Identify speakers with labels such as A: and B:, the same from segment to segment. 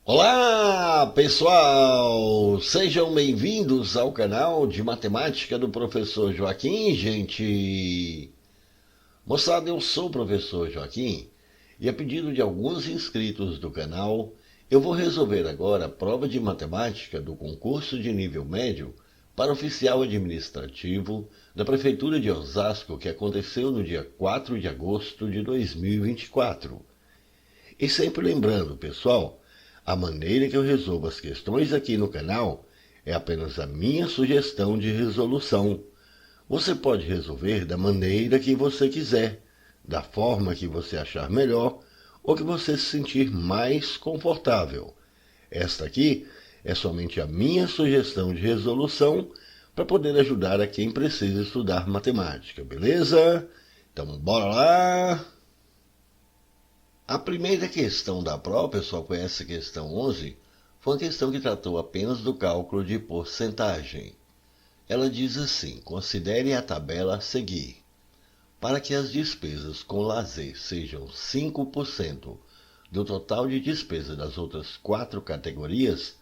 A: Olá, pessoal! Sejam bem-vindos ao canal de matemática do professor Joaquim, gente! Moçada, eu sou o professor Joaquim e a pedido de alguns inscritos do canal, eu vou resolver agora a prova de matemática do concurso de nível médio para oficial administrativo da Prefeitura de Osasco, que aconteceu no dia 4 de agosto de 2024. E sempre lembrando, pessoal, a maneira que eu resolvo as questões aqui no canal é apenas a minha sugestão de resolução. Você pode resolver da maneira que você quiser, da forma que você achar melhor ou que você se sentir mais confortável. Esta aqui é somente a minha sugestão de resolução para poder ajudar a quem precisa estudar matemática, beleza? Então, bora lá! A primeira questão da prova, pessoal, foi essa questão 11, foi uma questão que tratou apenas do cálculo de porcentagem. Ela diz assim: considere a tabela a seguir. Para que as despesas com lazer sejam 5% do total de despesa das outras 4 categorias,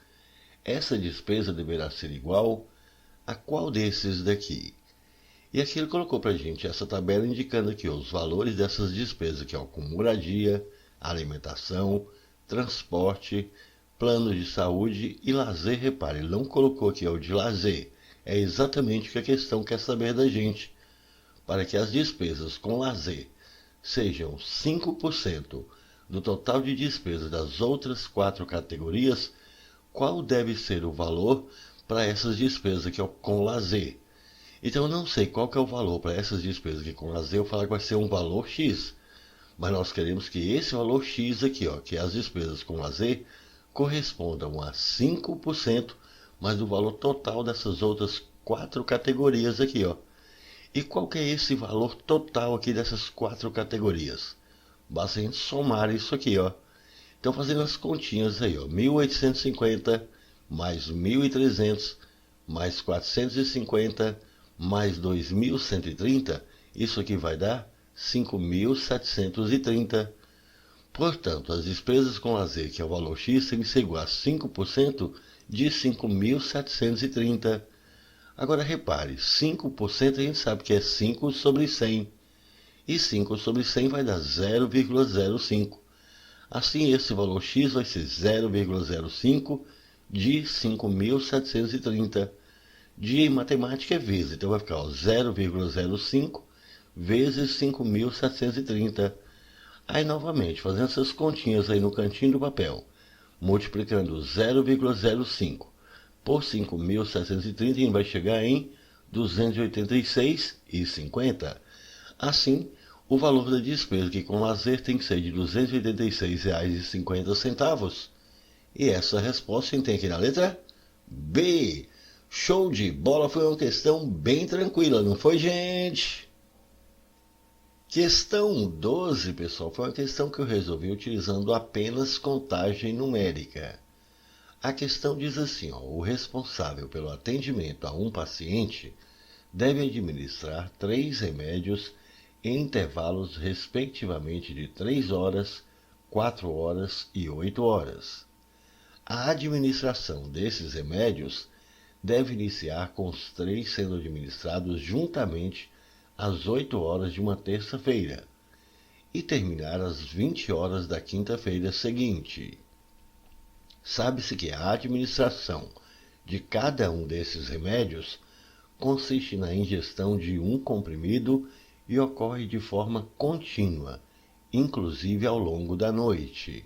A: essa despesa deverá ser igual a qual desses daqui? E aqui ele colocou para a gente essa tabela indicando aqui os valores dessas despesas, que é como moradia, alimentação, transporte, plano de saúde e lazer. Repare, ele não colocou aqui o de lazer. É exatamente o que a questão quer saber da gente. Para que as despesas com lazer sejam 5% do total de despesas das outras 4 categorias, qual deve ser o valor para essas despesas aqui com lazer? Então eu não sei qual que é o valor para essas despesas aqui com lazer, eu falar que vai ser um valor X. Mas nós queremos que esse valor X aqui, que é as despesas com lazer, correspondam a 5% mais do valor total dessas outras 4 categorias aqui, E qual que é esse valor total aqui dessas 4 categorias? Basta a gente somar isso aqui, Então fazendo as continhas aí, 1.850 mais 1.300 mais 450 mais 2.130, isso aqui vai dar 5.730. Portanto, as despesas com lazer, que é o valor X, tem que ser igual a 5% de 5.730. Agora repare, 5% a gente sabe que é 5 sobre 100. E 5 sobre 100 vai dar 0,05. Assim, esse valor X vai ser 0,05 de 5.730. De matemática é vezes, então vai ficar 0,05 vezes 5.730. Aí novamente, fazendo essas continhas aí no cantinho do papel, multiplicando 0,05 por 5.730, a gente vai chegar em 286,50. Assim, o valor da despesa aqui com lazer tem que ser de R$ 286,50. E essa resposta a gente tem aqui na letra B. Show de bola, foi uma questão bem tranquila, não foi, gente? Questão 12, pessoal, foi uma questão que eu resolvi utilizando apenas contagem numérica. A questão diz assim, o responsável pelo atendimento a um paciente deve administrar 3 remédios em intervalos respectivamente de 3 horas, 4 horas e 8 horas. A administração desses remédios deve iniciar com os 3 sendo administrados juntamente às 8 horas de uma terça-feira e terminar às 20 horas da quinta-feira seguinte. Sabe-se que a administração de cada um desses remédios consiste na ingestão de um comprimido e ocorre de forma contínua, inclusive ao longo da noite.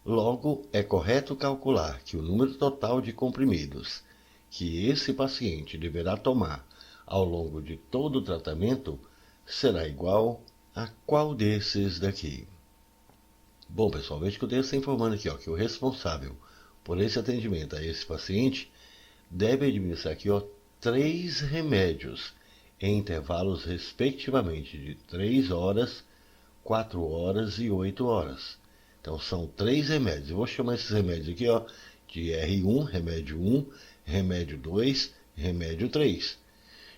A: Logo, é correto calcular que o número total de comprimidos que esse paciente deverá tomar ao longo de todo o tratamento será igual a qual desses daqui? Bom, pessoal, veja que eu tenho essa informando aqui, que o responsável por esse atendimento a esse paciente deve administrar aqui, 3 remédios em intervalos respectivamente de 3 horas, 4 horas e 8 horas. Então são 3 remédios. Eu vou chamar esses remédios aqui, de R1, remédio 1, remédio 2, remédio 3.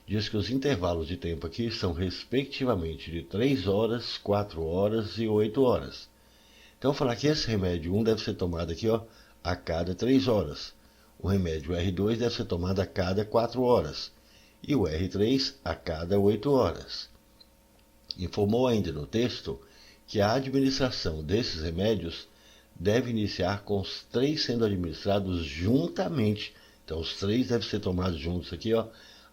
A: Diz que os intervalos de tempo aqui são respectivamente de 3 horas, 4 horas e 8 horas. Então, eu vou falar que esse remédio 1 deve ser tomado aqui, a cada 3 horas. O remédio R2 deve ser tomado a cada 4 horas. E o R3 a cada 8 horas. Informou ainda no texto que a administração desses remédios deve iniciar com os 3 sendo administrados juntamente. Então, os 3 devem ser tomados juntos aqui,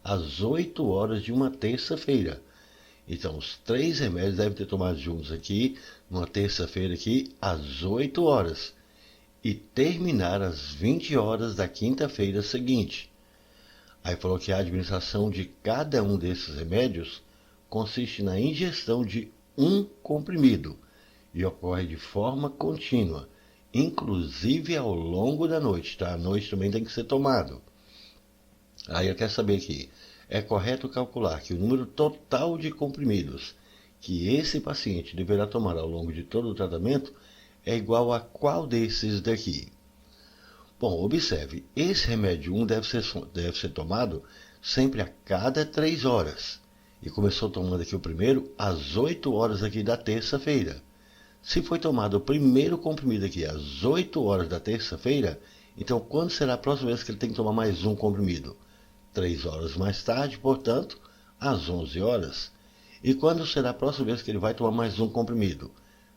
A: às 8 horas de uma terça-feira. Então, os 3 remédios devem ter tomado juntos aqui, numa terça-feira aqui, às 8 horas. E terminar às 20 horas da quinta-feira seguinte. Aí falou que a administração de cada um desses remédios consiste na ingestão de um comprimido e ocorre de forma contínua, inclusive ao longo da noite, tá? À noite também tem que ser tomado. Aí eu quero saber aqui, é correto calcular que o número total de comprimidos que esse paciente deverá tomar ao longo de todo o tratamento é igual a qual desses daqui? Bom, observe, esse remédio 1 deve ser tomado sempre a cada 3 horas. E começou tomando aqui o primeiro às 8 horas aqui da terça-feira. Se foi tomado o primeiro comprimido aqui às 8 horas da terça-feira, então quando será a próxima vez que ele tem que tomar mais um comprimido? 3 horas mais tarde, portanto, às 11 horas. E quando será a próxima vez que ele vai tomar mais um comprimido?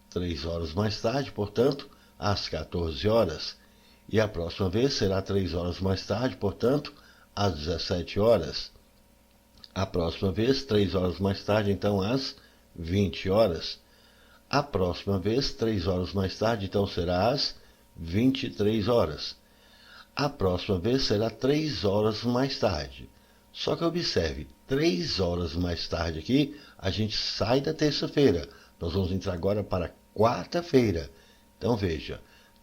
A: 3 horas mais tarde, portanto, às 14 horas. E a próxima vez será 3 horas mais tarde, portanto, às 17 horas. A próxima vez, 3 horas mais tarde, então, às 20 horas. A próxima vez, 3 horas mais tarde, então, será às 23 horas. A próxima vez será 3 horas mais tarde. Só que observe, 3 horas mais tarde aqui, a gente sai da terça-feira. Nós vamos entrar agora para quarta-feira. Então, veja,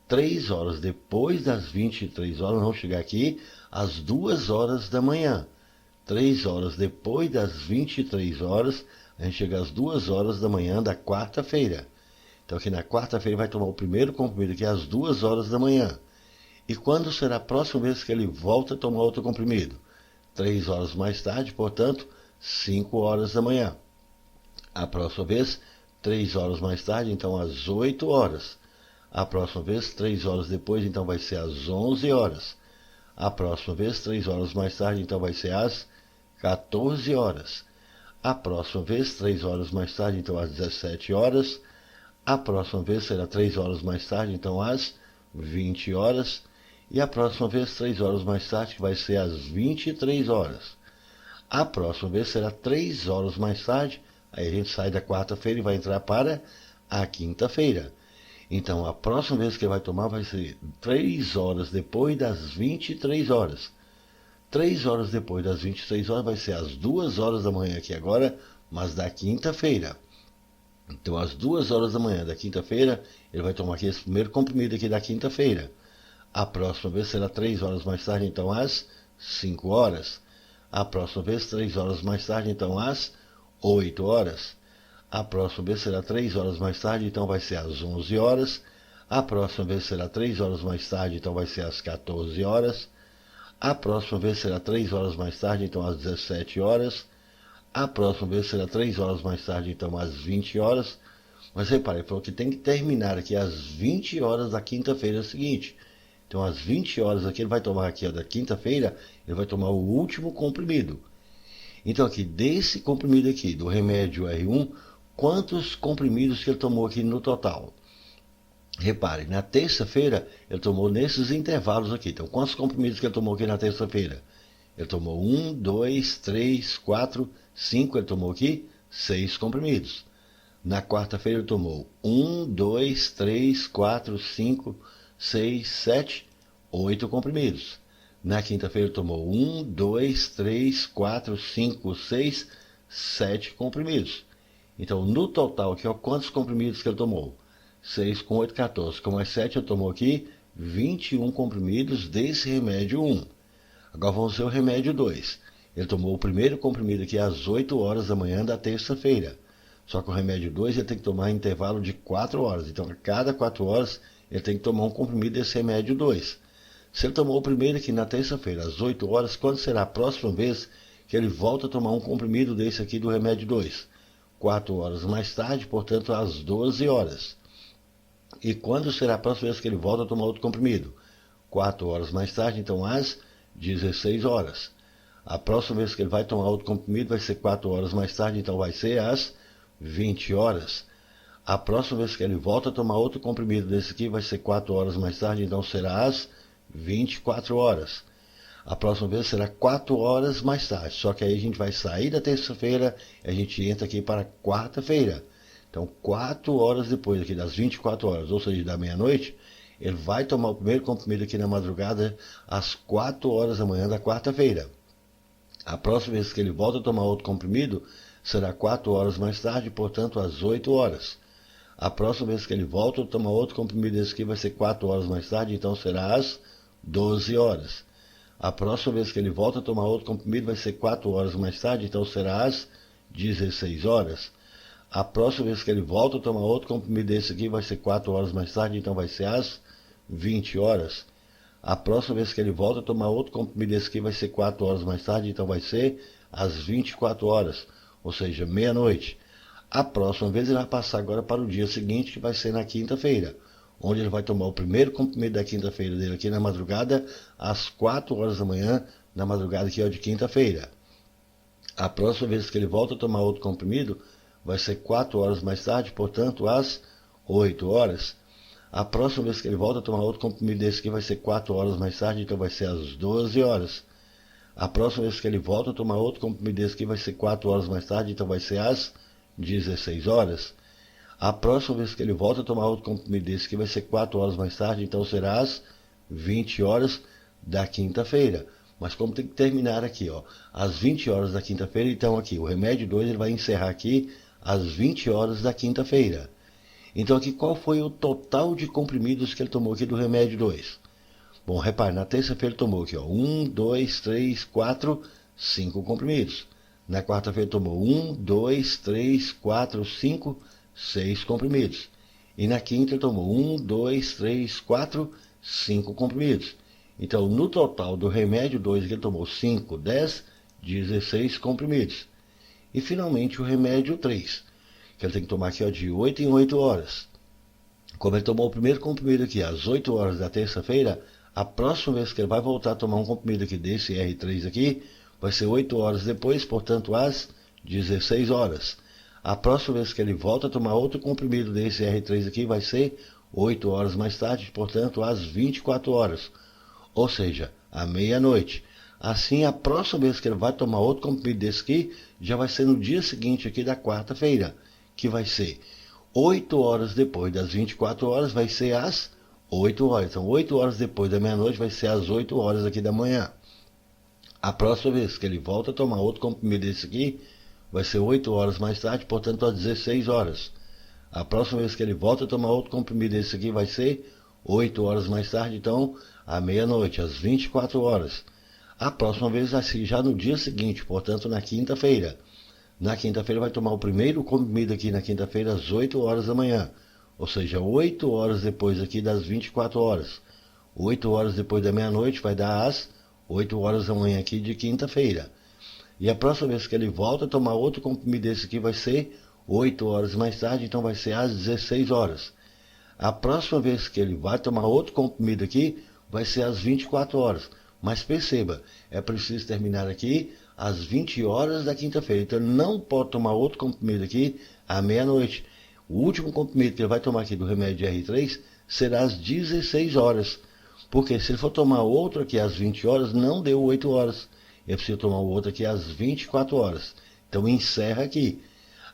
A: 3 horas depois das 23 horas, vamos chegar aqui às 2 horas da manhã. 3 horas depois das 23 horas, a gente chega às 2 horas da manhã da quarta-feira. Então, aqui na quarta-feira vai tomar o primeiro comprimido aqui às 2 horas da manhã. E quando será a próxima vez que ele volta a tomar outro comprimido? 3 horas mais tarde, portanto, 5 horas da manhã. A próxima vez, 3 horas mais tarde, então às 8 horas. A próxima vez, 3 horas depois, então vai ser às 11 horas. A próxima vez, 3 horas mais tarde, então vai ser às 14 horas. A próxima vez, 3 horas mais tarde, então às 17 horas. A próxima vez será 3 horas mais tarde, então às 20 horas. E a próxima vez, 3 horas mais tarde, que vai ser às 23 horas. A próxima vez será 3 horas mais tarde, aí a gente sai da quarta-feira e vai entrar para a quinta-feira. Então, a próxima vez que ele vai tomar vai ser 3 horas depois das 23 horas. 3 horas depois das 23 horas vai ser às 2 horas da manhã aqui agora, mas da quinta-feira. Então, às 2 horas da manhã da quinta-feira, ele vai tomar aqui esse primeiro comprimido aqui da quinta-feira. A próxima vez será 3 horas mais tarde, então às 5 horas. A próxima vez, 3 horas mais tarde, então às 8 horas. A próxima vez será 3 horas mais tarde, então vai ser às 11 horas. A próxima vez será 3 horas mais tarde, então vai ser às 14 horas. A próxima vez será 3 horas mais tarde, então às 17 horas. A próxima vez será 3 horas mais tarde, então às 20 horas. Mas repare, ele falou que tem que terminar aqui às 20 horas da quinta-feira seguinte. Então, às 20 horas aqui, ele vai tomar aqui, da quinta-feira, ele vai tomar o último comprimido. Então, aqui, desse comprimido aqui, do remédio R1, quantos comprimidos que ele tomou aqui no total? Repare, na terça-feira, ele tomou nesses intervalos aqui. Então, quantos comprimidos que ele tomou aqui na terça-feira? Ele tomou 1, 2, 3, 4, 5, ele tomou aqui 6 comprimidos. Na quarta-feira, ele tomou 1, 2, 3, 4, 5, 6, 7, 8 comprimidos. Na quinta-feira ele tomou 1, 2, 3, 4, 5, 6, 7 comprimidos. Então, no total aqui, quantos comprimidos que ele tomou? 6 com 8, 14. Com mais 7, ele tomou aqui 21 comprimidos desse remédio 1. Agora vamos ver o remédio 2. Ele tomou o primeiro comprimido aqui às 8 horas da manhã da terça-feira. Só que o remédio 2 ele tem que tomar em intervalo de 4 horas. Então, a cada 4 horas, ele tem que tomar um comprimido desse remédio 2. Se ele tomou o primeiro aqui na terça-feira, às 8 horas, quando será a próxima vez que ele volta a tomar um comprimido desse aqui do remédio 2? 4 horas mais tarde, portanto, às 12 horas. E quando será a próxima vez que ele volta a tomar outro comprimido? 4 horas mais tarde, então às 16 horas. A próxima vez que ele vai tomar outro comprimido vai ser 4 horas mais tarde, então vai ser às 20 horas. A próxima vez que ele volta a tomar outro comprimido desse aqui vai ser 4 horas mais tarde, então será às 24 horas. A próxima vez será 4 horas mais tarde, só que aí a gente vai sair da terça-feira e a gente entra aqui para quarta-feira. Então 4 horas depois aqui das 24 horas, ou seja, da meia-noite, ele vai tomar o primeiro comprimido aqui na madrugada às 4 horas da manhã da quarta-feira. A próxima vez que ele volta a tomar outro comprimido será 4 horas mais tarde, portanto às 8 horas. A próxima vez que ele volta a tomar outro comprimido desse aqui vai ser 4 horas mais tarde, então será às 12 horas. A próxima vez que ele volta a tomar outro comprimido vai ser 4 horas mais tarde, então será às 16 horas. A próxima vez que ele volta a tomar outro comprimido desse aqui vai ser 4 horas mais tarde, então vai ser às 20 horas. A próxima vez que ele volta a tomar outro comprimido desse aqui vai ser 4 horas mais tarde, então vai ser às 24 horas, ou seja, meia-noite. A próxima vez ele vai passar agora para o dia seguinte, que vai ser na quinta-feira, onde ele vai tomar o primeiro comprimido da quinta-feira dele aqui na madrugada, às 4 horas da manhã, na madrugada que é de quinta-feira. A próxima vez que ele volta a tomar outro comprimido, vai ser 4 horas mais tarde, portanto, às 8 horas. A próxima vez que ele volta a tomar outro comprimido desse aqui vai ser 4 horas mais tarde, então vai ser às 12 horas. A próxima vez que ele volta a tomar outro comprimido desse aqui vai ser 4 horas mais tarde, então vai ser às 16 horas. A próxima vez que ele volta a tomar outro comprimido desse aqui vai ser 4 horas mais tarde, então será às 20 horas da quinta-feira. Mas como tem que terminar aqui, ó, às 20 horas da quinta-feira, então aqui, o remédio 2 ele vai encerrar aqui às 20 horas da quinta-feira. Então aqui, qual foi o total de comprimidos que ele tomou aqui do remédio 2? Bom, repare, na terça-feira ele tomou aqui, ó, 1, 2, 3, 4, 5 comprimidos. Na quarta-feira tomou 1, 2, 3, 4, 5, 6 comprimidos. E na quinta ele tomou 1, 2, 3, 4, 5 comprimidos. Então, no total do remédio 2 que ele tomou 5, 10, 16 comprimidos. E finalmente o remédio 3, que ele tem que tomar aqui, ó, de 8 em 8 horas. Como ele tomou o primeiro comprimido aqui às 8 horas da terça-feira, a próxima vez que ele vai voltar a tomar um comprimido aqui desse R3 aqui, vai ser 8 horas depois, portanto às 16 horas. A próxima vez que ele volta a tomar outro comprimido desse R3 aqui, vai ser 8 horas mais tarde, portanto às 24 horas. Ou seja, à meia-noite. Assim, a próxima vez que ele vai tomar outro comprimido desse aqui, já vai ser no dia seguinte aqui da quarta-feira, que vai ser 8 horas depois das 24 horas, vai ser às 8 horas. Então, 8 horas depois da meia-noite vai ser às 8 horas aqui da manhã. A próxima vez que ele volta a tomar outro comprimido desse aqui, vai ser 8 horas mais tarde, portanto às 16 horas. A próxima vez que ele volta a tomar outro comprimido desse aqui, vai ser 8 horas mais tarde, então à meia-noite, às 24 horas. A próxima vez vai ser já no dia seguinte, portanto na quinta-feira. Na quinta-feira vai tomar o primeiro comprimido aqui na quinta-feira às 8 horas da manhã. Ou seja, 8 horas depois aqui das 24 horas. 8 horas depois da meia-noite vai dar às 8 horas da manhã aqui de quinta-feira. E a próxima vez que ele volta a tomar outro comprimido desse aqui vai ser 8 horas mais tarde, então vai ser às 16 horas. A próxima vez que ele vai tomar outro comprimido aqui vai ser às 24 horas. Mas perceba, é preciso terminar aqui às 20 horas da quinta-feira. Então ele não pode tomar outro comprimido aqui à meia-noite. O último comprimido que ele vai tomar aqui do remédio R3 será às 16 horas. Porque se ele for tomar outro aqui às 20 horas, não deu 8 horas. Ele precisa tomar o outro aqui às 24 horas. Então encerra aqui.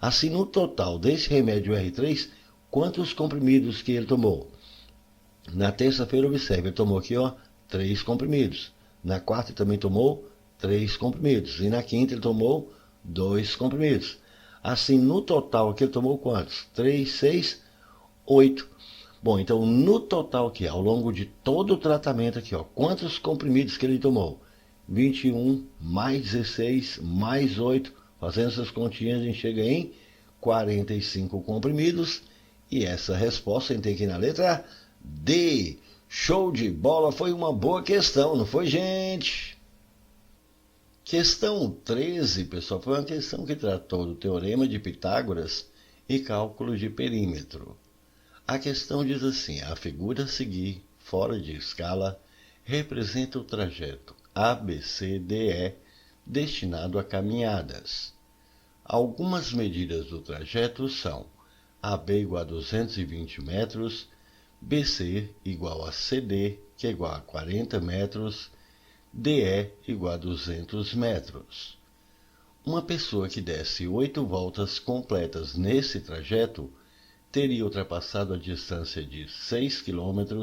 A: Assim, no total desse remédio R3, quantos comprimidos que ele tomou? Na terça-feira, observe, ele tomou aqui, ó, 3 comprimidos. Na quarta ele também tomou 3 comprimidos. E na quinta ele tomou 2 comprimidos. Assim, no total aqui ele tomou quantos? 3, 6, 8. Bom, então no total aqui, ao longo de todo o tratamento aqui, ó, quantos comprimidos que ele tomou? 21 mais 16 mais 8. Fazendo essas continhas, a gente chega em 45 comprimidos. E essa resposta a gente tem aqui na letra D. Show de bola, foi uma boa questão, não foi, gente? Questão 13, pessoal, foi uma questão que tratou do Teorema de Pitágoras e cálculo de perímetro. A questão diz assim: a figura a seguir, fora de escala, representa o trajeto ABCDE destinado a caminhadas. Algumas medidas do trajeto são AB igual a 220 metros, BC igual a CD, que é igual a 40 metros, DE igual a 200 metros. Uma pessoa que desse 8 voltas completas nesse trajeto teria ultrapassado a distância de 6 km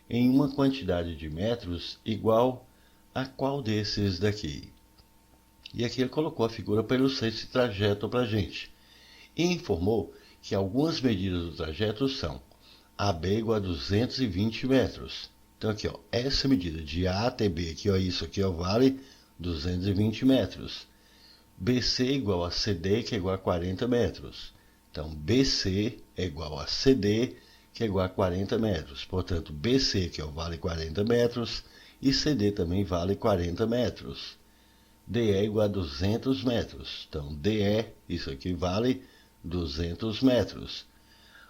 A: em uma quantidade de metros igual a qual desses daqui? E aqui ele colocou a figura para ilustrar esse trajeto para a gente. E informou que algumas medidas do trajeto são AB igual a 220 metros. Então aqui, ó, essa medida de A até B, aqui, ó, isso aqui, ó, vale 220 metros. BC igual a CD, que é igual a 40 metros. Então, BC é igual a CD, que é igual a 40 metros. Portanto, BC, que vale 40 metros, e CD também vale 40 metros. DE é igual a 200 metros. Então, DE, isso aqui vale 200 metros.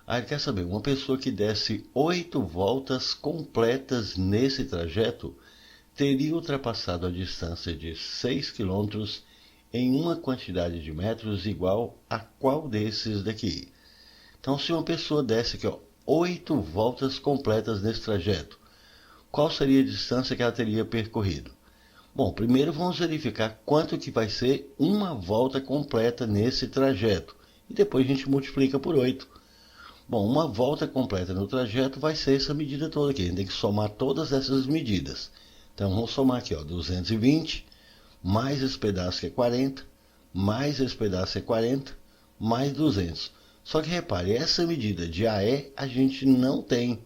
A: Aí quer saber, uma pessoa que desse 8 voltas completas nesse trajeto teria ultrapassado a distância de 6 km em uma quantidade de metros igual a qual desses daqui? Então, se uma pessoa desse aqui, ó, 8 voltas completas nesse trajeto, qual seria a distância que ela teria percorrido? Bom, primeiro vamos verificar quanto que vai ser uma volta completa nesse trajeto. E depois a gente multiplica por 8. Bom, uma volta completa no trajeto vai ser essa medida toda aqui. A gente tem que somar todas essas medidas. Então, vamos somar aqui, ó, 220, mais esse pedaço que é 40, mais esse pedaço que é 40, mais 200. Só que repare, essa medida de AE a gente não tem.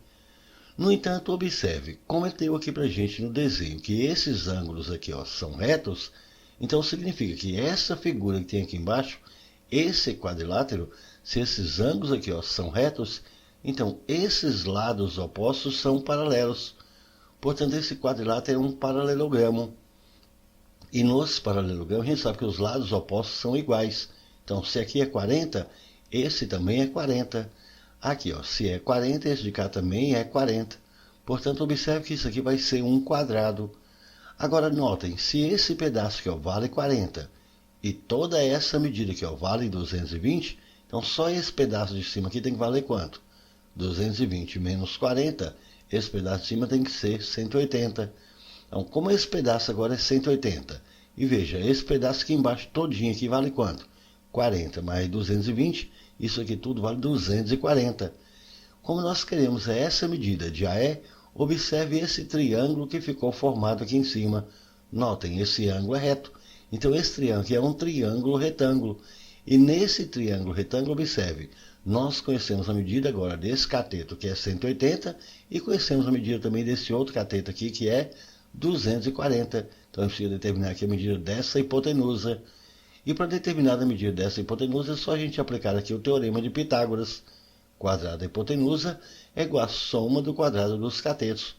A: No entanto, observe, como ele deu aqui para a gente no desenho, que esses ângulos aqui, ó, são retos, então significa que essa figura que tem aqui embaixo, esse quadrilátero, se esses ângulos aqui, ó, são retos, então esses lados opostos são paralelos. Portanto, esse quadrilátero é um paralelogramo. E nos paralelogramas a gente sabe que os lados opostos são iguais. Então, se aqui é 40, esse também é 40. Aqui, ó, se é 40, esse de cá também é 40. Portanto, observe que isso aqui vai ser um quadrado. Agora, notem, se esse pedaço aqui, ó, vale 40 e toda essa medida aqui, ó, vale 220, então só esse pedaço de cima aqui tem que valer quanto? 220 menos 40, esse pedaço de cima tem que ser 180. Então, como esse pedaço agora é 180, e veja, esse pedaço aqui embaixo todinho aqui vale quanto? 40 mais 220, isso aqui tudo vale 240. Como nós queremos essa medida de AE, observe esse triângulo que ficou formado aqui em cima. Notem, esse ângulo é reto. Então, esse triângulo aqui é um triângulo retângulo. E nesse triângulo retângulo, observe, nós conhecemos a medida agora desse cateto, que é 180, e conhecemos a medida também desse outro cateto aqui, que é 240. Então, a gente precisa determinar aqui a medida dessa hipotenusa. E para determinar a medida dessa hipotenusa, é só a gente aplicar aqui o teorema de Pitágoras. Quadrado da hipotenusa é igual à soma do quadrado dos catetos.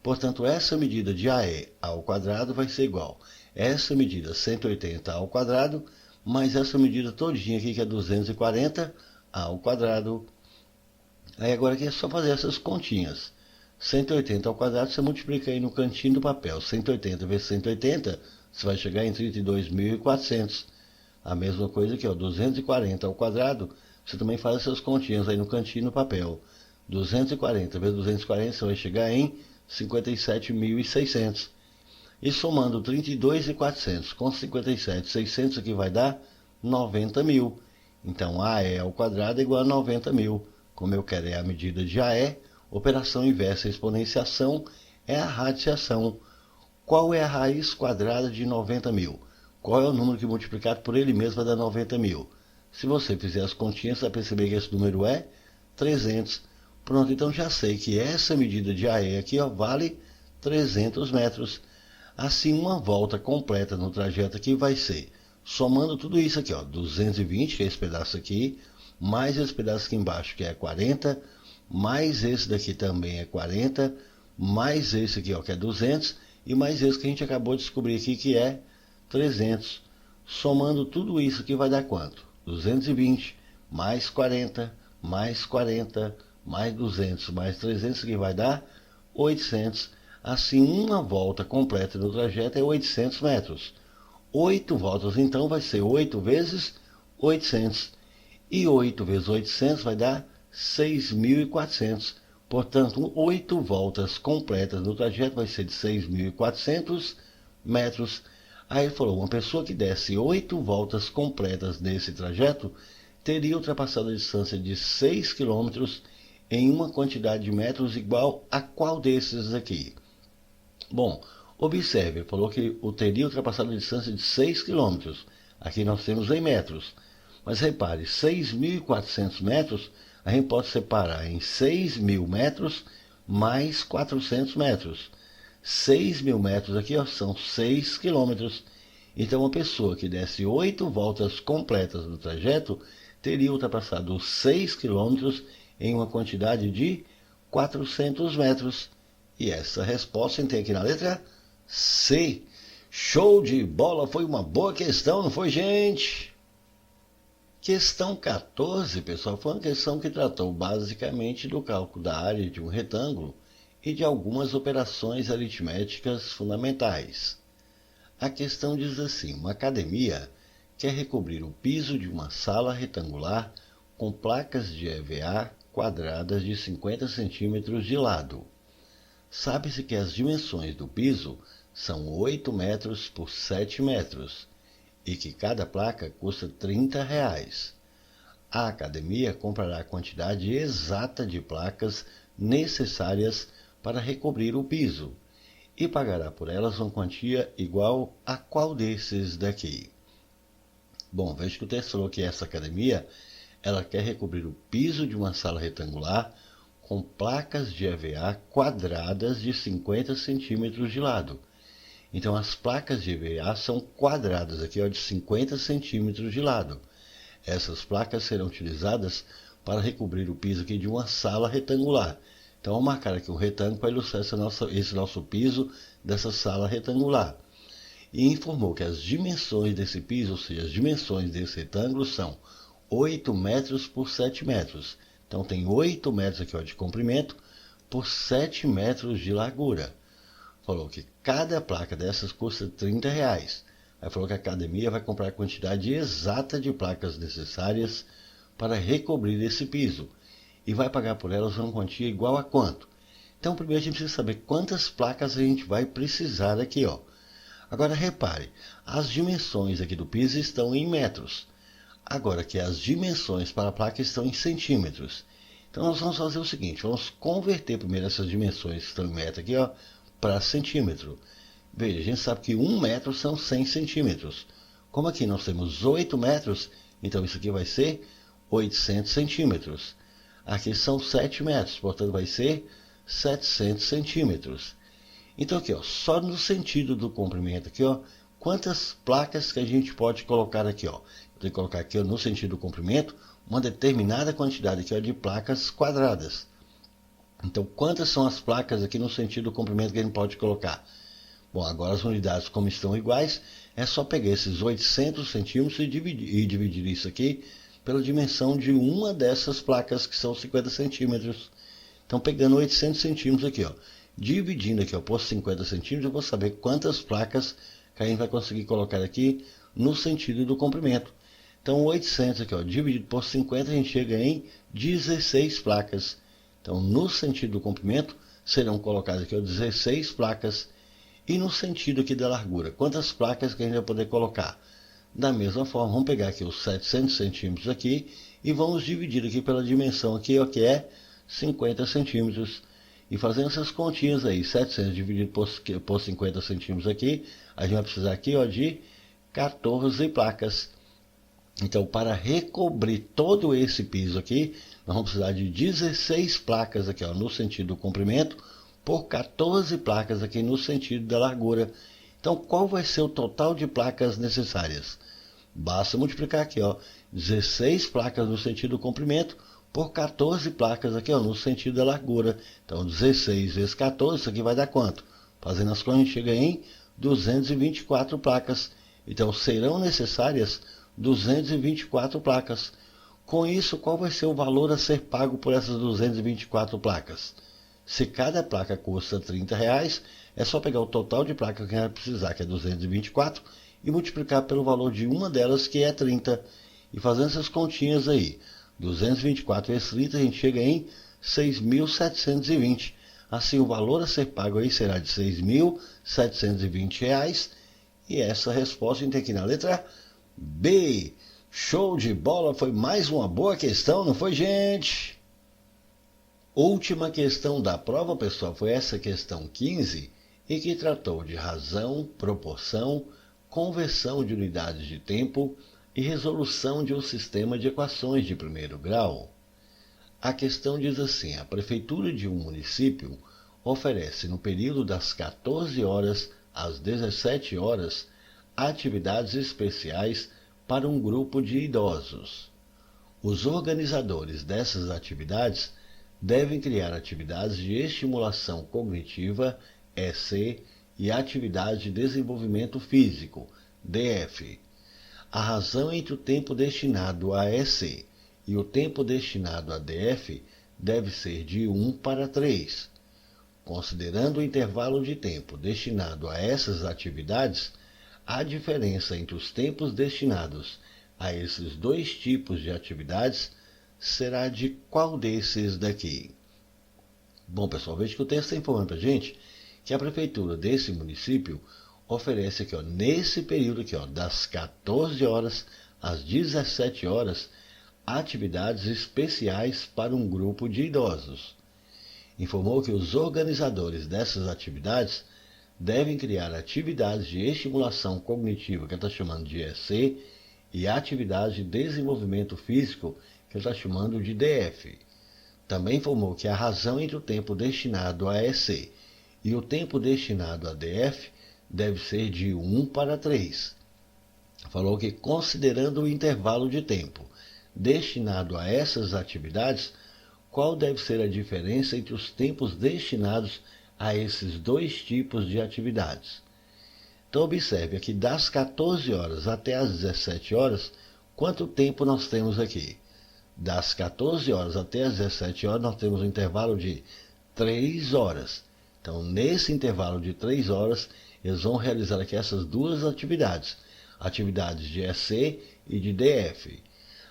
A: Portanto, essa medida de AE ao quadrado vai ser igual a essa medida 180 ao quadrado, mais essa medida todinha aqui, que é 240 ao quadrado. Aí agora aqui é só fazer essas continhas. 180 ao quadrado, você multiplica aí no cantinho do papel. 180 vezes 180, você vai chegar em 32.400. A mesma coisa aqui, ó, 240 ao quadrado, você também faz essas continhas aí no cantinho do papel. 240 vezes 240, você vai chegar em 57.600. E somando 32.400 com 57.600 aqui vai dar 90.000. Então, AE ao quadrado é igual a 90.000. Como eu quero é a medida de AE, operação inversa exponenciação é a radiciação. Qual é a raiz quadrada de 90.000? Qual é o número que multiplicado por ele mesmo vai dar 90.000? Se você fizer as continhas, você vai perceber que esse número é 300. Pronto, então já sei que essa medida de AE aqui, ó, vale 300 metros. Assim, uma volta completa no trajeto aqui vai ser, somando tudo isso aqui, ó, 220, que é esse pedaço aqui, mais esse pedaço aqui embaixo, que é 40, mais esse daqui também é 40, mais esse aqui, ó, que é 200, e mais esse que a gente acabou de descobrir aqui, que é 300. Somando tudo isso aqui vai dar quanto? 220, mais 40, mais 40, mais 200, mais 300, que vai dar 800. Assim, uma volta completa do trajeto é 800 metros. 8 voltas, então, vai ser 8 vezes 800. E 8 vezes 800 vai dar 6.400. Portanto, 8 voltas completas do trajeto vai ser de 6.400 metros. Aí ele falou, uma pessoa que desse 8 voltas completas nesse trajeto teria ultrapassado a distância de 6 quilômetros em uma quantidade de metros igual a qual desses aqui? Bom, observe, ele falou que teria ultrapassado a distância de 6 quilômetros. Aqui nós temos em metros. Mas repare, 6.400 metros, a gente pode separar em 6.000 metros mais 400 metros. 6.000 metros aqui são 6 quilômetros. Então, uma pessoa que desse 8 voltas completas do trajeto teria ultrapassado os 6 quilômetros em uma quantidade de 400 metros. E essa resposta tem aqui na letra C. Show de bola, foi uma boa questão, não foi, gente? Questão 14, pessoal, foi uma questão que tratou basicamente do cálculo da área de um retângulo e de algumas operações aritméticas fundamentais. A questão diz assim, uma academia quer recobrir o piso de uma sala retangular com placas de EVA quadradas de 50 centímetros de lado. Sabe-se que as dimensões do piso são 8 metros por 7 metros e que cada placa custa R$30. A academia comprará a quantidade exata de placas necessárias para recobrir o piso e pagará por elas uma quantia igual a qual desses daqui? Bom, veja que o texto falou que essa academia ela quer recobrir o piso de uma sala retangular com placas de EVA quadradas de 50 centímetros de lado. Então, as placas de EVA são quadradas, aqui de 50 centímetros de lado. Essas placas serão utilizadas para recobrir o piso aqui de uma sala retangular. Então, vou marcar aqui um retângulo para ilustrar esse nosso piso dessa sala retangular. E informou que as dimensões desse piso, ou seja, as dimensões desse retângulo são 8 metros por 7 metros. Então, tem 8 metros aqui de comprimento por 7 metros de largura. Falou que cada placa dessas custa R$30. Aí falou que a academia vai comprar a quantidade exata de placas necessárias para recobrir esse piso e vai pagar por elas uma quantia igual a quanto? Então, primeiro a gente precisa saber quantas placas a gente vai precisar aqui, ó. Agora, repare, as dimensões aqui do piso estão em metros. Agora que as dimensões para a placa estão em centímetros. Então, nós vamos fazer o seguinte, vamos converter primeiro essas dimensões que estão em metro aqui, ó, para centímetro. Veja, a gente sabe que 1 metro são 100 centímetros. Como aqui nós temos 8 metros, então isso aqui vai ser 800 centímetros. Aqui são 7 metros, portanto vai ser 700 centímetros. Então aqui, ó, só no sentido do comprimento aqui, ó, quantas placas que a gente pode colocar aqui, ó. Eu tenho que colocar aqui, ó, no sentido do comprimento, uma determinada quantidade aqui, ó, de placas quadradas. Então, quantas são as placas aqui no sentido do comprimento que a gente pode colocar? Bom, agora as unidades como estão iguais, é só pegar esses 800 centímetros e dividir isso aqui pela dimensão de uma dessas placas que são 50 centímetros. Então, pegando 800 centímetros aqui, ó, dividindo aqui, ó, por 50 centímetros, eu vou saber quantas placas que a gente vai conseguir colocar aqui no sentido do comprimento. Então, 800 aqui, ó, dividido por 50, a gente chega em 16 placas. Então, no sentido do comprimento, serão colocadas aqui, ó, 16 placas. E no sentido aqui da largura, quantas placas que a gente vai poder colocar? Da mesma forma, vamos pegar aqui os 700 centímetros aqui e vamos dividir aqui pela dimensão aqui, ó, que é 50 centímetros. E fazendo essas continhas aí, 700 dividido por 50 centímetros aqui, a gente vai precisar aqui, ó, de 14 placas. Então, para recobrir todo esse piso aqui, nós vamos precisar de 16 placas aqui, ó, no sentido do comprimento, por 14 placas aqui no sentido da largura. Então, qual vai ser o total de placas necessárias? Basta multiplicar aqui, ó, 16 placas no sentido do comprimento por 14 placas aqui, ó, no sentido da largura. Então, 16 vezes 14, isso aqui vai dar quanto? Fazendo as contas, a gente chega em 224 placas. Então, serão necessárias 224 placas. Com isso, qual vai ser o valor a ser pago por essas 224 placas? Se cada placa custa R$ 30, é só pegar o total de placa que vai precisar, que é 224, e multiplicar pelo valor de uma delas, que é 30. E fazendo essas continhas aí, 224 vezes 30, a gente chega em 6.720. Assim, o valor a ser pago aí será de R$ 6.720. E essa resposta a gente tem aqui na letra B. Show de bola, foi mais uma boa questão, não foi, gente? Última questão da prova, pessoal, foi essa questão 15, e que tratou de razão, proporção, conversão de unidades de tempo e resolução de um sistema de equações de primeiro grau. A questão diz assim: a prefeitura de um município oferece no período das 14 horas às 17 horas atividades especiais para um grupo de idosos. Os organizadores dessas atividades devem criar atividades de estimulação cognitiva, EC, e atividades de desenvolvimento físico, DF. A razão entre o tempo destinado a EC e o tempo destinado a DF deve ser de 1:3. Considerando o intervalo de tempo destinado a essas atividades, a diferença entre os tempos destinados a esses dois tipos de atividades será de qual desses daqui? Bom, pessoal, veja que o texto está informando para a gente que a prefeitura desse município oferece aqui, nesse período aqui, das 14 horas às 17 horas, atividades especiais para um grupo de idosos. Informou que os organizadores dessas atividades devem criar atividades de estimulação cognitiva, que ele está chamando de EC, e atividades de desenvolvimento físico, que ele está chamando de DF. Também informou que a razão entre o tempo destinado a EC e o tempo destinado a DF deve ser de 1:3. Falou que, considerando o intervalo de tempo destinado a essas atividades, qual deve ser a diferença entre os tempos destinados a esses dois tipos de atividades? Então, observe aqui, das 14 horas até as 17 horas, quanto tempo nós temos aqui? Das 14 horas até as 17 horas, nós temos um intervalo de 3 horas. Então, nesse intervalo de 3 horas, eles vão realizar aqui essas duas atividades. Atividades de EC e de DF.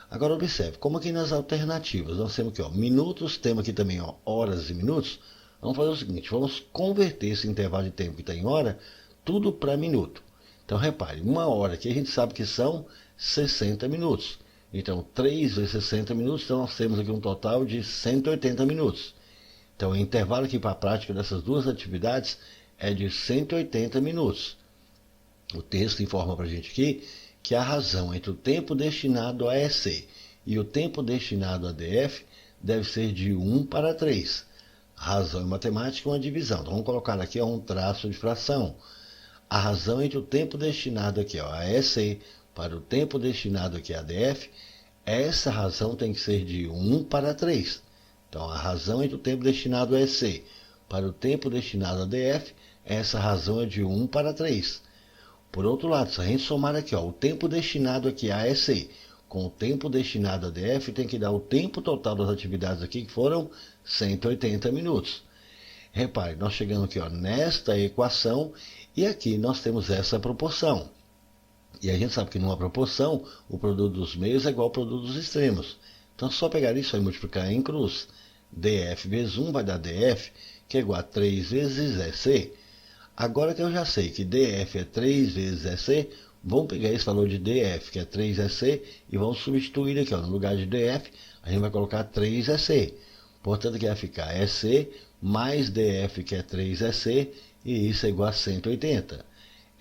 A: Agora, observe, como aqui nas alternativas, nós temos aqui, minutos, temos aqui também, horas e minutos. Vamos fazer o seguinte, vamos converter esse intervalo de tempo que está em hora, tudo para minuto. Então, repare, uma hora aqui a gente sabe que são 60 minutos. Então, 3 vezes 60 minutos, então nós temos aqui um total de 180 minutos. Então, o intervalo aqui para a prática dessas duas atividades é de 180 minutos. O texto informa para a gente aqui que a razão entre o tempo destinado a EC e o tempo destinado a DF deve ser de 1:3. Razão em matemática é uma divisão. Então, vamos colocar aqui um traço de fração. A razão entre o tempo destinado aqui a EC para o tempo destinado aqui a DF, essa razão tem que ser de 1:3. Então, a razão entre o tempo destinado a EC para o tempo destinado a DF, essa razão é de 1:3. Por outro lado, se a gente somar aqui, o tempo destinado aqui a EC com o tempo destinado a DF, tem que dar o tempo total das atividades aqui, que foram 180 minutos. Repare, nós chegamos aqui nesta equação, e aqui nós temos essa proporção. E a gente sabe que numa proporção, o produto dos meios é igual ao produto dos extremos. Então, só pegar isso e multiplicar em cruz. DF vezes 1 vai dar DF, que é igual a 3 vezes EC. Agora que eu já sei que DF é 3 vezes EC, vamos pegar esse valor de DF, que é 3EC, e vamos substituir aqui, no lugar de DF, a gente vai colocar 3EC. Portanto, aqui vai ficar EC mais DF, que é 3EC, e isso é igual a 180.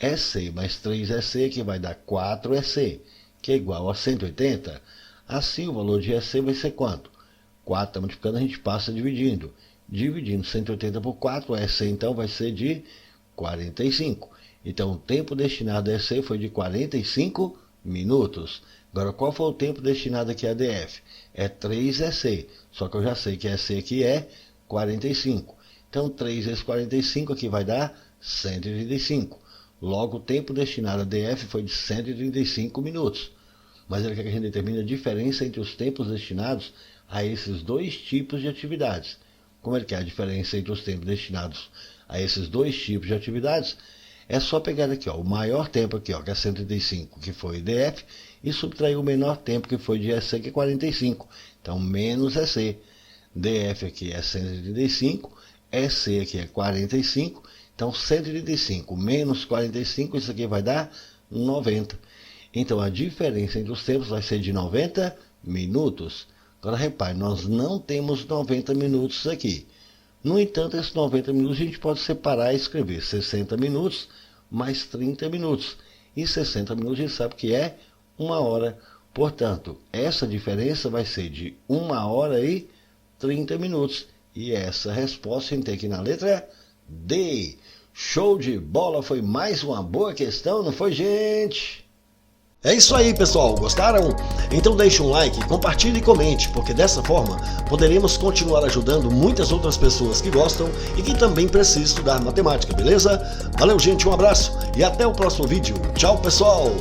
A: EC mais 3EC, que vai dar 4EC, que é igual a 180. Assim, o valor de EC vai ser quanto? 4 está multiplicando, a gente passa dividindo. Dividindo 180 por 4, EC então vai ser de 45. Então, o tempo destinado a EC foi de 45 minutos. Agora, qual foi o tempo destinado aqui a DF? É 3EC, só que eu já sei que EC aqui é 45. Então, 3 vezes 45 aqui vai dar 135. Logo, o tempo destinado a DF foi de 135 minutos. Mas ele quer que a gente determine a diferença entre os tempos destinados a esses dois tipos de atividades. como é que é a diferença entre os tempos destinados a esses dois tipos de atividades? É só pegar aqui, ó, o maior tempo aqui, ó, que é 135, que foi DF, e subtrair o menor tempo, que foi de EC, que é 45. Então, menos EC. DF aqui é 135, EC aqui é 45. Então, 135 menos 45, isso aqui vai dar 90. Então, a diferença entre os tempos vai ser de 90 minutos. Agora, repare, nós não temos 90 minutos aqui. No entanto, esses 90 minutos a gente pode separar e escrever 60 minutos mais 30 minutos. E 60 minutos a gente sabe que é 1 hora. Portanto, essa diferença vai ser de 1 hora e 30 minutos. E essa resposta a gente tem aqui na letra D. Show de bola, foi mais uma boa questão, não foi, gente? É isso aí, pessoal, gostaram? Então deixe um like, compartilhe e comente, porque dessa forma poderemos continuar ajudando muitas outras pessoas que gostam e que também precisam estudar matemática, beleza? Valeu, gente, um abraço e até o próximo vídeo. Tchau, pessoal!